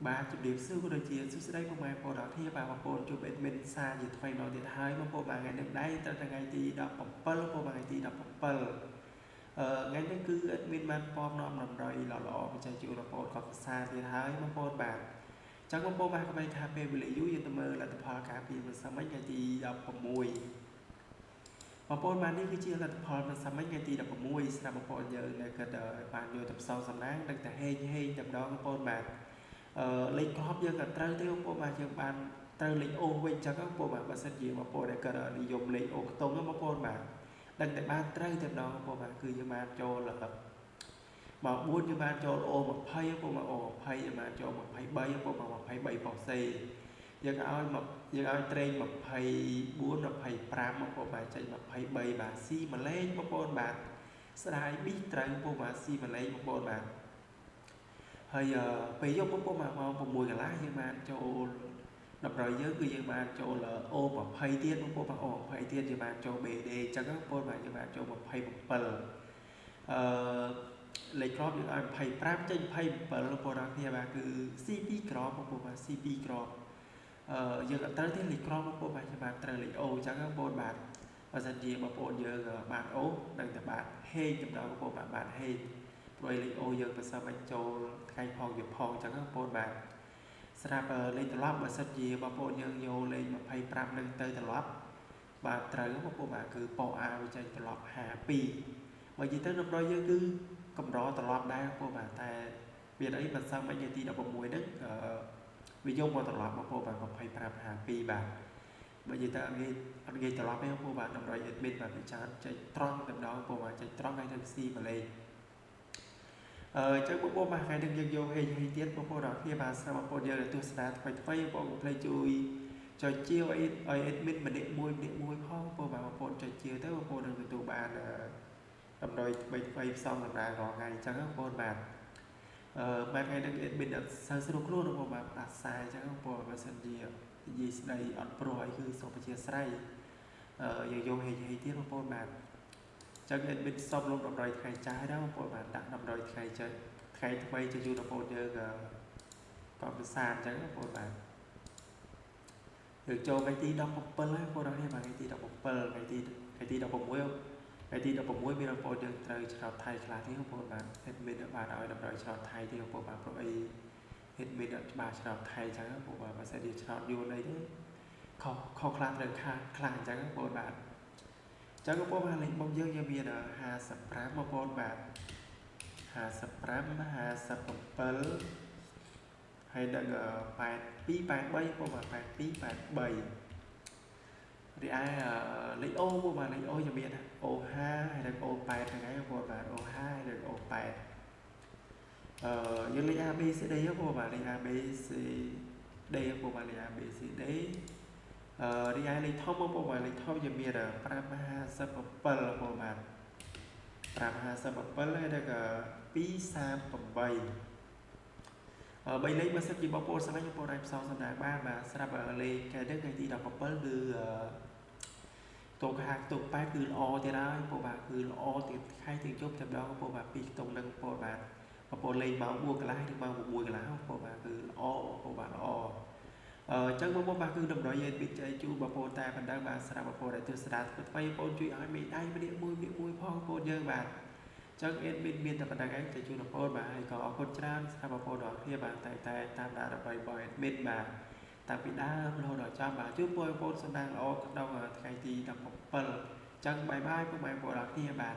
បាទជំរាបសួរដូចជាសួស្តីពុកម៉ែបងប្អូនអរគ្នាបាទបងប្អូនជួប admin សារជាថ្មីម្ដងទៀតហើយបងប្អូនបាទថ្ងៃនេះដែរត្រូវថ្ងៃទី17បងប្អូនបាទថ្ងៃទី17ថ្ងៃនេះគឺ admin បានពំនាំដំណយល្អៗបច្ចេកជូនបងប្អូនគាត់ភាសាទៀតហើយបងប្អូនបាទចឹងបងប្អូនបាទកុំឲ្យថាពេលវេលាយូរយើងទៅមើលលទ្ធផលការពីមិនសមថ្ងៃទី16បងប្អូនបាទនេះគឺជាលទ្ធផលមិនសមថ្ងៃទី16ស្រាប់បងប្អូនយើងនៅគាត់បានយកទៅផ្សងសំណាងដឹងតែហេងតែម្ដងបងប្អូនបាទលេខក្របយើងក៏ត្រូវទេបងប្អូនបាទយើងបានត្រូវលេខអូវិញចឹងបងប្អូនបាទបើសិនជាបងប្អូនដែលក៏និយមលេខអូខ្ទង់បងប្អូនបាទដឹងតែបានត្រូវតែម្ដងបងប្អូនបាទគឺយើងបានចូលមក4យើងបានចូលអូ20បងប្អូនអូ20យើងបានចូល23បងប្អូន23ប៉ុសេយើងឲ្យត្រេង24 25បងប្អូនបាទចេញ23បាទស៊ីមួយលេខបងប្អូនបាទស្ដាយប៊ីត្រូវបងប្អូនបាទស៊ីមួយលេខបងប្អូនបាទហើយពេលយប់បងប្អូនមក6កន្លះយើងបានចូលតម្រុយយើងគឺយើងបានចូលអូ20ទៀតបងប្អូនបាទអូ20ទៀតយើងបានចូល BD អញ្ចឹងបងប្អូនបាទយើងបានចូល27លេខក្របយើងឲ្យ25ចេញ27បងប្អូនអរគ្នាបាទគឺ C2 ក្របបងប្អូនបាទ C2 ក្របយើងអត់ត្រូវទេលេខក្របបងប្អូនបាទយើងបានត្រូវលេខអូអញ្ចឹងបងប្អូនបាទបើសិនជាបងប្អូនយើងបានអូនឹងតែបានហេងតម្ដងបងប្អូនបាទបានហេងព្រោះលេខអូយើងប្រសិនមិនចូលថ្ងៃផងវាផងអញ្ចឹងបងប្អូនបាទស្រាប់លេខត្រឡប់បើសិនជាបងប្អូនយើងយកលេខ25នឹងទៅត្រឡប់បាទត្រូវបងប្អូនបាទគឺប៉អាវាចេញត្រឡប់52បើនិយាយទៅនៅប្រយើងគឺកម្រត្រឡប់ដែរបងប្អូនបាទតែវាអីបើសិនមិនថ្ងៃទី16ហ្នឹងវាយកមកត្រឡប់បងប្អូនបាទ25 52បាទបើនិយាយទៅអត់ងាយត្រឡប់ទេបងប្អូនបាទតម្រុយ admin បាទវាច្រើនចេញត្រង់តែម្ដងបងប្អូនបាទចេញត្រង់ហើយទៅស៊ីម៉ាឡេចឹងបងប្អូនបាទថ្ងៃនេះយើងយកហេទៀតបងប្អូនអរគ្នាបាទស្រាប់បងប្អូនយើងទស្សនាថ្មីបងប្អូនកុំភ្លេចជួយចុចជាវឲ្យ admin ម្នាក់មួយផងបងប្អូនចុចជាទៅបងប្អូននឹងទទួលបានតម្រុយថ្មីផ្សំដំណើររាល់ថ្ងៃអញ្ចឹងបងប្អូនបាទបាទថ្ងៃនេះ admin អត់សូវស្រួលខ្លួនបងប្អូនបាទដាស់សាយអញ្ចឹងបងប្អូនបើសិនជានិយាយស្ដីអត់ព្រោះអីគឺសូមអធិស្ឋានយើងយកហេទៀតបងប្អូនបាទចឹង admin សុំលំតម្រុយថ្ងៃចាស់ហើយបងប្អូនបាទដាក់តម្រុយថ្ងៃចុចថ្ងៃថ្មីchoបងប្អូនយើងក៏ភាសាអញ្ចឹងបងប្អូនបាទយើងចូលថ្ងៃទី17ហើយបងប្អូនអរគ្នាបាទថ្ងៃទី17ថ្ងៃទី16ថ្ងៃទី16មានបងប្អូនយើងត្រូវឆ្នោតថៃខ្លះទេបងប្អូនបាទ admin បានឲ្យតម្រុយឆ្នោតថៃទេបងប្អូនបាទព្រោះអី admin អត់ច្បាស់ឆ្នោតថៃអញ្ចឹងបងប្អូនបាទបើសិនជាឆ្នោតយួនអីទេខុសខ្លះត្រូវខ្លះអញ្ចឹងបងប្អូនបាទចឹងបងប្អូនបាទលេខរបស់យើងមាន55បងប្អូនបាទ55 57ហើយនឹង82 83បងប្អូនបាទ82 83រីឯលេខអូបងប្អូនបាទលេខអូយើងមានអូ5ហើយនឹងអូ8ហ្នឹងហើយបងប្អូនបាទអូ5ហើយនឹងអូ8យើងលេខ A B C D បងប្អូនបាទលេខ A B C D បងប្អូនបាទលេខ A B C D រីឯលេខធំបងប្អូនបាទលេខធំយើងមាន557បងប្អូនបាទ557ហើយនឹង2383លេខបើសិនជាបងប្អូនស្អាតបងប្អូនអាចផ្សំសំណាងបានបាទស្រាប់លេខថ្ងៃនេះថ្ងៃទី17គឺតោខាតោ8គឺល្អទៀតហើយបងប្អូនបាទគឺល្អទៀតខែទាំងជប់តែម្ដងបងប្អូនបាទពីខ្ទង់នឹងបងប្អូនបាទបងប្អូនលេងម៉ោង4កន្លះถึงម៉ោង6កន្លះបងប្អូនបាទគឺល្អបងប្អូនបាទល្អចឹងបងប្អូនបាទគឺតម្រុយឲ្យពីចៃជូបងប្អូនតែបណ្ដឹងបាទស្រាប់បងប្អូនដែលទស្សនាថ្មីបងប្អូនជួយឲ្យមេដៃម្នាក់មួយផងបងប្អូនយើងបាទចឹង admin មានតែប៉ុណ្្នឹងឯងទៅជួយបងប្អូនបាទហើយក៏អរគុណច្រើនសម្រាប់បងប្អូនទាំងអស់គ្នាបាទតែតាមដានដើម្បីបង admin បាទតាំងពីដើមរហូតដល់ចប់បាទជួបបងប្អូនសំណាងល្អក្នុងថ្ងៃទី17ចឹងបាយបងប្អូនទាំងអស់គ្នាបាទ